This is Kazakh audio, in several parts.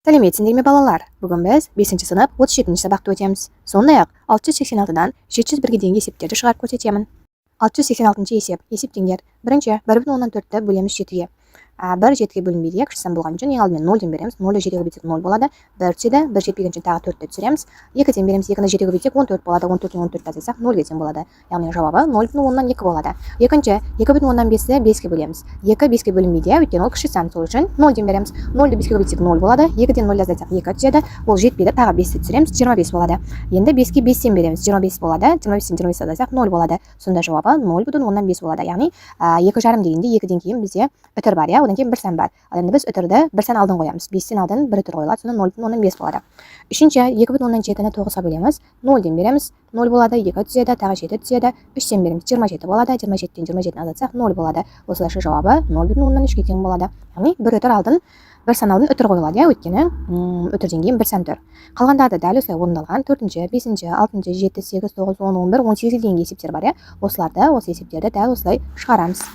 Сәлеметсіңдер ме балалар? Бүгін біз 5-ші сынып 37-ші сабақты өтеміз. Сондай-ақ 686-дан 701-ге дейінгі есептерді шығарып көрсетемін. 686-ші есеп. Есептеңдер. Бірінші, 1,4-ті бөлеміз 7-ге. 1 7-ге бөлінбейді, кіші сан болған үшін ең алдымен 0-ден береміз. 0-ді 7-ге бөлсек 0 болады. 1 түседі, 1 жетпегенше тағы 4-ті түсіреміз. 2-ден береміз, 2-ні 7-ге бөлсек 14 болады. 14-тен 14 азайсақ 0-ге тең болады. Яғни жауабы 0,10-нан 2 болады. Екінші, 2,5-ті 5-ге бөлеміз. 2 5-ге бөлінбейді, өйткені ол кіші сан, сол үшін 0-ден береміз. 0-ді 5-ге бөлсек 0 болады. 2-ден 0 азайсақ 2 түседі. Ол жетпейді, тағы 5-ті түсіреміз, 25 болады. Енді 5-ге 5-тен береміз, 25 болады. 25-тен 25 азайсақ 0 болады. Сонда жауабы 0,5 болады. Яғни 2,5 дегенде 2-ден кейін бізде үтір бар, одан кейін 1 сан бар. Ал енді біз үтірді 1 сан алдын қоямыз. 5-тен алдын 1 үтір қойылады, сонда 0,5 болады. Үшінші, 2,7-ні 9-ға бөлеміз. 0-ден береміз, 0 болады. 2 түседі, тағы 7 түседі. 3-тен береміз, 27 болады. 27-тен 27-ні азайтсақ 0 болады. Осылайша жауабы 0,3-ге тең болады. Яғни 1 үтір алдын 1 сан алдын үтір қойылады, өйткені үтірден кейін 1 сан тұр. Қалғандарды дәл осылай орындалған 4-ші, 5-ші, 6-ші, 7, 8, 9, 10, 11, 18-ге дейінгі есептер бар, осы есептерді дәл осылай шығарамыз.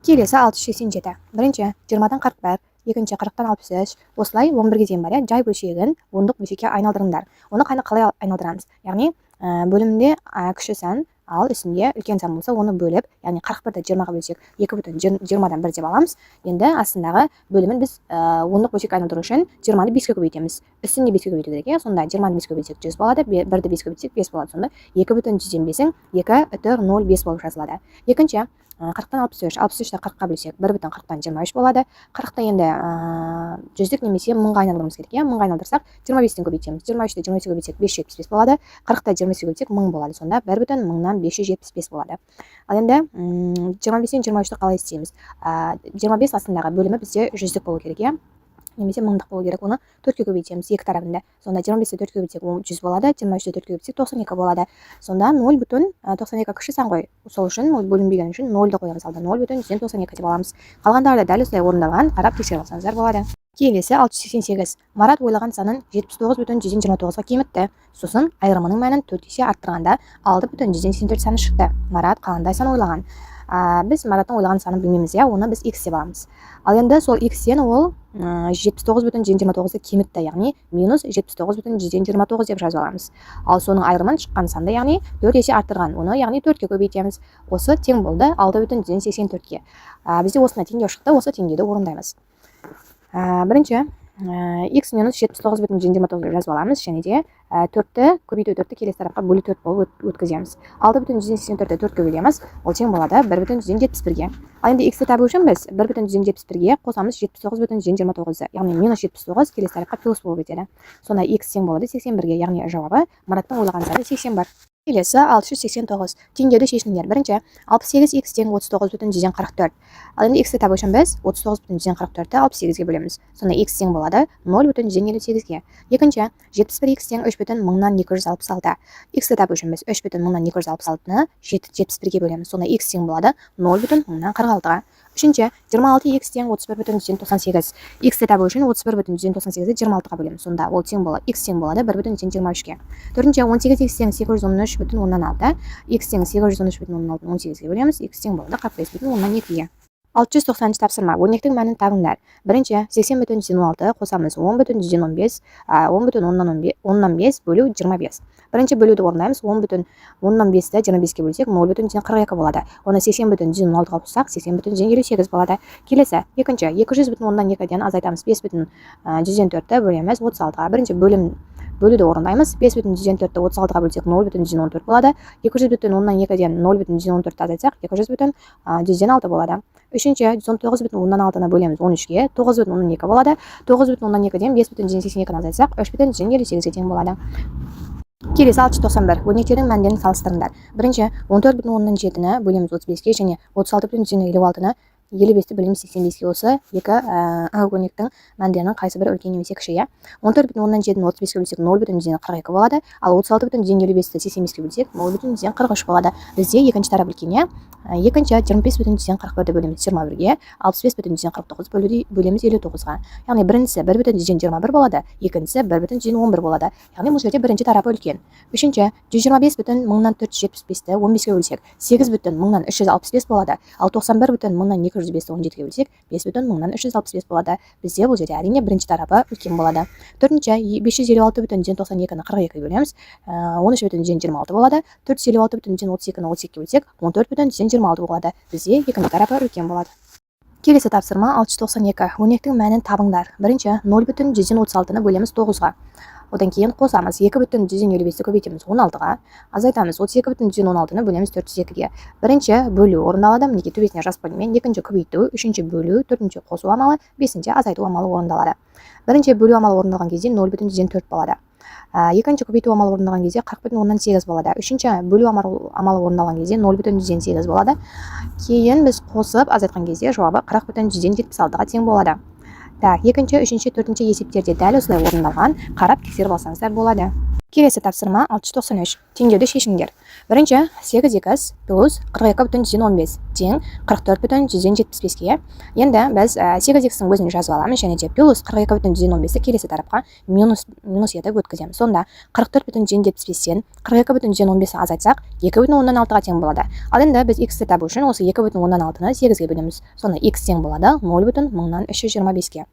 Келесі 687. Бірінші, 20-дан 41, екінші 40-тан 63, осылай 11-ге дейін бар, жай бөлшегін ондық бөлшекке айналдырыңдар. Оны қалай айналдырамыз? Яғни, бөлімде кіші сан, ал үстінде үлкен сан болса, оны бөліп, яғни 41-ді 20-ға бөлсек, 2,20-дан 1 деп аламыз. Енді астындағы бөлімін біз ондық бөлшекке айналдыру үшін 20-ны 5-ге көбейтеміз. Үстінде 5-ге көбейту керек, сонда 20-ны 5-ге бөлсек 100 болады, 1-ді 5-ге бөлсек 5 болады, сонда 2,105-ің 2,05 болып жазылады. Екінші, 40-тан 63, 63-ті 40-қа бөлсек 1,40-тан 23 болады. 40-ты енді жүздік немесе мыңға айналдырмыз керек. Мыңға айналдырсақ 25-тен көбейтеміз. 23-ті 25-ге бөлсек 575 болады. 40-ты 25-ге бөлсек 1000 болады. Сонда 1,1000-нан 575 болады. Ал енді 25-тен 23-ті қалай істейміз? 25 астындағы бөлімі бізде жүздік болу керек, немесе мыңдық болу керек. Оны 4-ке көбейтеміз екі тарапында. Сонда 25-ті 4-ке бөлсек 100 болады, 23-ті 4-ке бөлсек 92 болады. Сонда 0,92 кіші сан ғой. Сол үшін бөлінбеген үшін 0-ді қоямыз, алда 0,192 деп аламыз. Қалғандарды дәл осылай орындалған, қарап тексеріп алсаңыздар болады. Келесі 688. Марат ойлаған санын 79,129-ға кемітті. Сосын айырымының мәнін 4 есе арттырғанда 6,184 саны шықты. Марат қандай сан ойлаған? Біз Мараттың ойлаған санын білмейміз, оны біз x деп аламыз. Ал енді сол x-тен ол 79,129-ды кемітті, яғни минус 79,129 деп жазып аламыз. Ал соның айырымын шыққан санды, яғни 4 есе арттырған, оны яғни 4-ке көбейтеміз. Осы тең болды 6,184-ке. Бізде осына теңдеу шықты, осы теңдеуді орындаймыз. Бірінші, x минус 79,129 деп жазып аламыз, және де 4-ті көбейту 4-ті келесі тарапқа бөлу 4 болып өткіземіз. 6,184-ті 4-ке бөлеміз, ол тең болады 1,171-ге. Ал енді x-ті табу үшін біз 1,171-ге қосамыз 79,129-ді, яғни минус 79 келесі тарапқа плюс болып өтеді. Сонда x тең болады 81-ге, яғни жауабы Мараттың ойлаған саны 80 бар. Келесі 689. Теңдеуді шешіңдер. Бірінші, 68x тең 39,144. Ал енді x-ті табу үшін біз 39,144-ті 68-ге бөлеміз. Сонда x тең болады 0,58-ге. Екінші, 71x тең 3,266. X-ті табу үшін біз 3,266-ны 71-ге бөлеміз. Сонда x тең болады 0,46-ға. Үшінші, 26x тең 31,198. X-ті табу үшін 31,198-ді 26-ға бөлеміз. Сонда ол тең болады, x тең болады 1,123-ге. Төртінші, 18x тең 813,16. X тең 813,16-ны 18-ге бөлеміз. X тең болады 45,2-ге. 690-шы тапсырма. Өрнектің мәнін табыңдар. Бірінші, 80,16 қосамыз 10,15, 10,15 бөлу 25. Бірінші бөлуді орындаймыз, 10,15-ті 25-ке бөлсек 0,42 болады. Оны 80,16-ға қоссақ 80,58 болады. Келесі, екінші, 200,2-ден азайтамыз, 5,104-ті бөлеміз 36-ға. Бірінші бөлуді орындаймыз, 5,104-ті 36-ға бөлсек 0,14 болады. 200,2-ден 0,14-ті азайтсақ 200,106 болады. Үшінші, 119,6-ны бөлеміз 13-ге, 9,2 болады. 9,2-ден 5,182-ні азайтсақ 3,158-ге тең болады. Келесі 691. Өрнектердің мәндерін салыстырыңдар. Бірінші, 14,7-ні бөлеміз 35-ге және 36,56-ны 55-ті бөлеміз 85-ге осы екі өрнектің мәндерінің қайсы бірі үлкен немесе кіші, 14,7-ні 35-ге бөлсек 0,42 болады, ал 36,55-ті 85-ге бөлсек 0,43 болады. Бізде екінші тарап үлкен, екінші 25,41-ді бөлеміз 21-ге, 65,49 бөлеміз 59-ға. Яғни біріншісі 1,21 болады, екіншісі 1,11 болады. Яғни бұл жерде бірінші тарапы үлкен. Үшінші 125,475-ті 15-ге бөлсек 8,365 болады, ал 91,205-ті 17-ге бөлсек 5,365 болады. Бізде бұл жерде әрине бірінші тарапы үлкен болады. Төртінші 556,92-ні 42-ге бөлеміз 13,26 болады, 456,32-ні 32-ге бөлсек 14,26 болады. Бізде екінші тарапы үлкен болады. Келесі тапсырма 692. Өрнектің мәнін табыңдар. Бірінші 0,136-ны бөлеміз 9-ға. Одан кейін қосамыз 2,155-ті көбейтеміз 16-ға, азайтамыз 32,16-ны бөлеміз 402-ге. Бірінші бөлу орындалады, мінекей төбесіне жазып қойдым мен. Екінші көбейту, үшінші бөлу, төртінші қосу амалы, бесінші азайту амалы орындалады. Бірінші бөлу амалы орындалған кезде 0,4 болады. Екінші көбейту амалы орындалған кезде 40,8 болады. Үшінші бөлу амалы орындалған кезде 0,8 болады. Кейін біз қосып азайтқан кезде жауабы 40,76-ға тең болады. Екінші, үшінші, төртінші есептерде дәл осылай орындалған, қарап тексеріп алсаңыздар болады. Келесі тапсырма 693. Теңдеуді шешіңдер. Бірінші 8x плюс 42,15 тең 44,175-ге. Енді біз 8x-ің өзін жазып аламыз, және де плюс 42,15-ті келесі тарапқа минус етіп өткіземіз. Сонда 44,175-тен 42,15-ті азайтсақ 2,16-ға тең болады. Ал енді біз x-ті табу үшін осы 2,16-ны 8-ге бөлеміз. Сонда x тең болады 0,325-ге.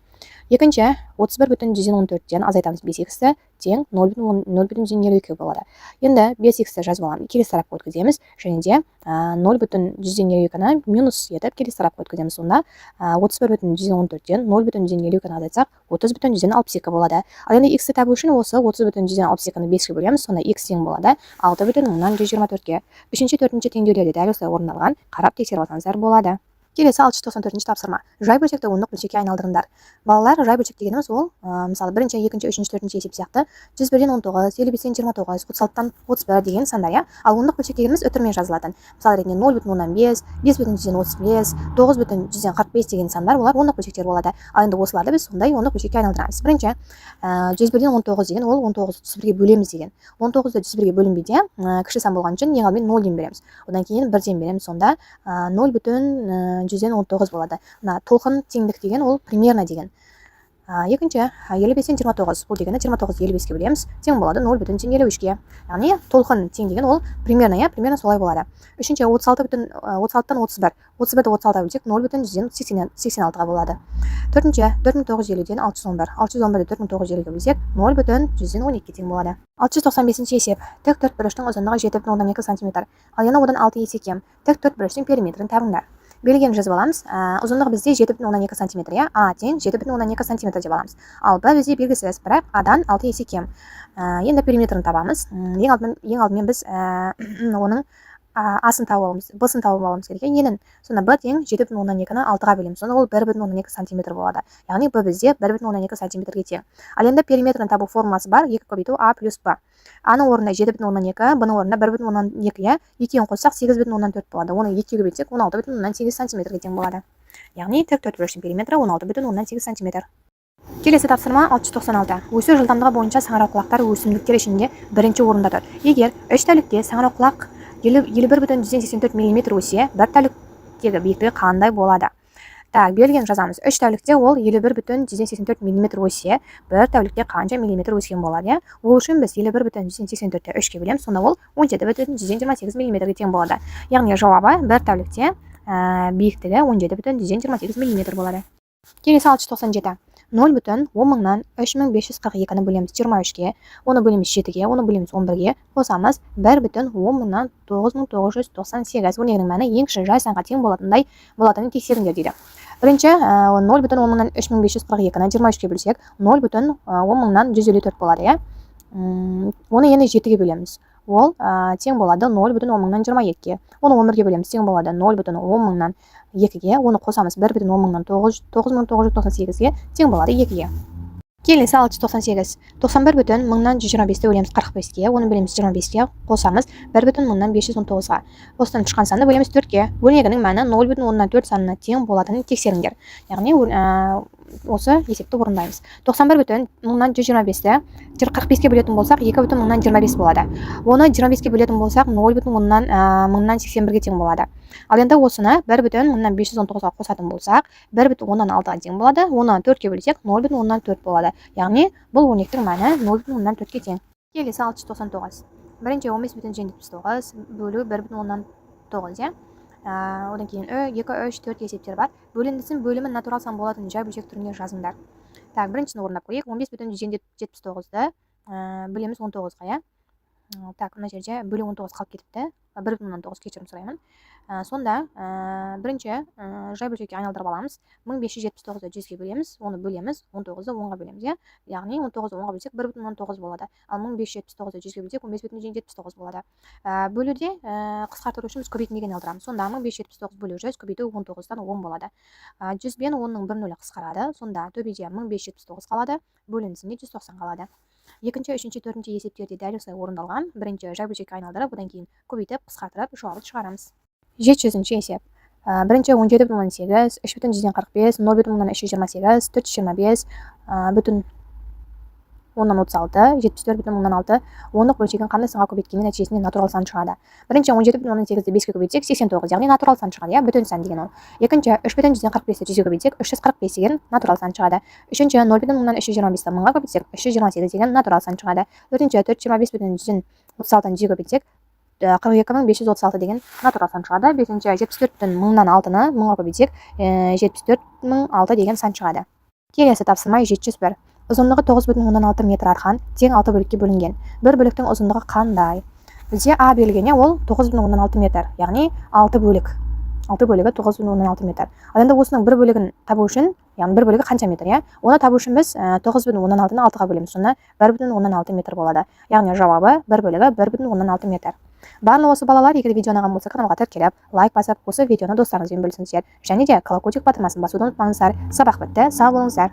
Екінші 31,14-тен азайтамыз 5x-ті тең 0,52 болады. Енді 5x-ті жазып аламыз, келесі тарапқа өткіземіз, және де 0,52-ні минус етіп келесі тарапқа өткіземіз. Сонда 31,14-тен 0,52-ні азайтсақ 30,62 болады. Ал енді x-ті табу үшін осы 30,62-ні 5-ге бөлеміз, сонда x тең болады 6,124-ге. Үшінші, төртінші теңдеулерде дәл осылай орындалған, қарап тексеріп алсаңыздар болады. Келесі 694-ші тапсырма. Жай бөлшекті ондық бөлшекке айналдырыңдар. Балалар, жай бөлшек дегеніміз ол, мысалы, бірінші, екінші, үшінші, төртінші есеп сияқты 101-ден 19, 55-ден 29, 36-тан 31 деген сандар, ал ондық бөлшек дегеніміз үтірмен жазылатын. Мысалы ретінде 0,5, 5,35, 9,45 деген сандар, олар ондық бөлшектер болады. Ал енді осыларды біз сондай ондық бөлшекке айналдырамыз. Бірінші 101-ден 19 деген ол 19-ды 31-ге бөлеміз деген. 19-ды 31-ге бөлінбеде кіші сан болған үшін ең алдымен 0-ден береміз. Одан кейін 1-ден береміз, сонда 0,119 болады. Толқын теңдік деген ол примерно деген. Екінші 55-ден 29, бұл дегені 29-55-ге бөлеміз, тең болады 0,53-ге. Яғни толқын тең деген ол примерно солай болады. Үшінші 36-тан 31, 31-ді 36-ға бөлсек 0,186-ға болады. Төртінші 4950-ден 611, 611-ді 4950-ге бөлсек 0,112-ге тең болады. 695-ші есеп. Тік төртбұрыштың ұзындығы 7,2 см. Ал yana одан 6 есе кем. Тік төртбұрыштың периметрін табыңдар. Белгіні жазып аламыз. Ұзындығы бізде 7,2 см, А тең 7,2 см деп аламыз. Ал Б бізде белгісіз, бірақ Адан 6 есе кем. Енді периметрін табамыз. Ең алдымен біз оның асын тауып аламыз, Б-сын тауып аламыз керек. Енін. Сонда Б тең 7,2-ні 6-ға бөлеміз. Сонда ол 1,2 см болады. Яғни Б бізде 1,2 см-ге тең. Ал енді периметрін табу формуласы бар. 2 көбейту А плюс Б. А-ның орнында 7,2, Б-ның орнында 1,2-ге, екеуін қоссақ 8,4 болады. Оны 2-ге бөлсек 16,8 см-ге тең болады. Яғни тік төртбұрыштың периметрі 16,8 см. Келесі тапсырма 696. Өсу жылдамдығы бойынша саңырауқұлақтар өсімдіктер ішінде бірінші орында тұр. Егер 3 тәулікте саңырауқұлақ 51,84 мм өсе, бір тәуліктегі биіктігі қандай болады? Берілген жазамыз. 3 тәулікте ол 51,84 мм өсе, бір тәулікте қанша миллиметр өскен болады? Ол үшін біз 51,84-ті 3-ке бөлеміз, сонда ол 17,128 мм-ге тең болады. Яғни жауабы бір тәулікте биіктігі 17,128 мм болады. Келесі 697. 0,10-мыңнан 3542-ні бөлеміз 23-ге, оны бөлеміз 7-ге, оны бөлеміз 11-ге, қосамыз 1,10-мыңнан 9998. Өрнегінің мәні ең кіші жай санға тең болатынын тексеріңдер дейді. Бірінші 0,10-мыңнан 3542-ні 23-ге бөлсек 0,10-мыңнан 154 болады. Оны енді 7-ге бөлеміз. Ол тең болады 0,10-мыңнан 27-ге. Оны 11-ге бөлеміз, тең болады 0,10-мыңнан 2-ге. Оны қосамыз 1,10-мыңнан 9998-ге, тең болады 2-ге. Kelесі 698. 91,125-ті бөлеміз 45-ге, оны бөлеміз 25-ге, қосамыз 1,519-ға. Осыдан шыққан санды бөлеміз 4-ге. Бөлмегінің мәні 0,4 санына тең болатынын тексеріңдер. Яғни осы есепті орындаймыз. 91,125-ті 45-ге бөлетін болсақ 2,25 болады. Оны 25-ге бөлетін болсақ 0,181-ге тең болады. Ал енді осыны 1,519-ға қосатын болсақ 1,6-ға тең болады. Оны 4-ге бөлсек 0,4 болады. Яғни бұл өрнектің мәні 0,4-ге тең. Келесі 699. Бірінші 15,79 бөлу 1,9, одан кейін 2, 3, 4 есептер бар. Бөліндісін бөлімі натурал сан болатын жай бөлшек түрінде жазыңдар. Так, біріншісін орындап қойық. 15,79-ді бөлеміз 19-ға, Так, мына жерде бөлу 19 қалып кетіпті. 1,9 кешірім сұраймын. Сонда бірінші жай бөлшекке айналдырып аламыз. 1579-ды 100-ге бөлеміз, оны бөлеміз, 19-ды 10-ға бөлеміз. Яғни 19-ды 10-ға бөлсек 1,9 болады. Ал 1579-ды 100-ге бөлсек 15,79 болады. Бөлуде қысқарту үшін біз көбейтіндіге айналдырамыз. Сонда 1579 бөлу 100 көбейту 19-дан 10 болады. 100 бен 10-ның 1 нөлі қысқарады. Сонда төбеде 1579 қалады, бөлінісінде 190 қалады. Екінші, үшінші, төртінші есептерде дәл осылай орындалған. Бірінші жай бөлшекке айналдырып, одан кейін көбейтіп, қысқартырып, жауабын шығарамыз. 700-ші есеп. Бірінші 17,18, 3,45, 0,328, 425, бүтін 10-36, 74,6, 10-лық бөлшегін қандай санға көбейткенде нәтижесінде натурал сан шығады. Бірінші 17,18-ді 5-ге көбейтсек 89, яғни натурал сан шығады, бүтін сан деген ол. Екінші 3,45-ді 100-ге көбейтсек 345 деген натурал сан шығады. Үшінші 0,325-ді 1000-ға көбейтсек 328 деген натурал сан шығады. Төртінші 425,136-ды 100-ге көбейтсек 42,536 деген натурал сан шығады. Бесінші 74,6-ны 1000-ға көбейтсек 74,006 деген сан шығады. Келесі тапсырма 701. Ұзындығы 9,16 метр арқан тең 6 бөлікке бөлінген. Бір бөліктің ұзындығы қандай? Бізде А берілгенде ол 9,16 метр, яғни 6 бөлік. 6 бөлігі 9,16 метр. Ал енді осының бір бөлігін табу үшін, яғни бір бөлігі қанша метр, Оны табу үшін біз 9,16-ны 6-ға бөлеміз. Сонда 1,16 метр болады. Яғни жауабы бір бөлігі 1,16 метр. Барлығы осы балалар, егер видео ұнаған болса, каналға тіркеліп, лайк басып, осы видеоны достарыңызбен бөлісіңіздер. Және де колокольчик батырмасын басуды ұмытпаңыздар. Сабақ бітті, сау болыңыздар.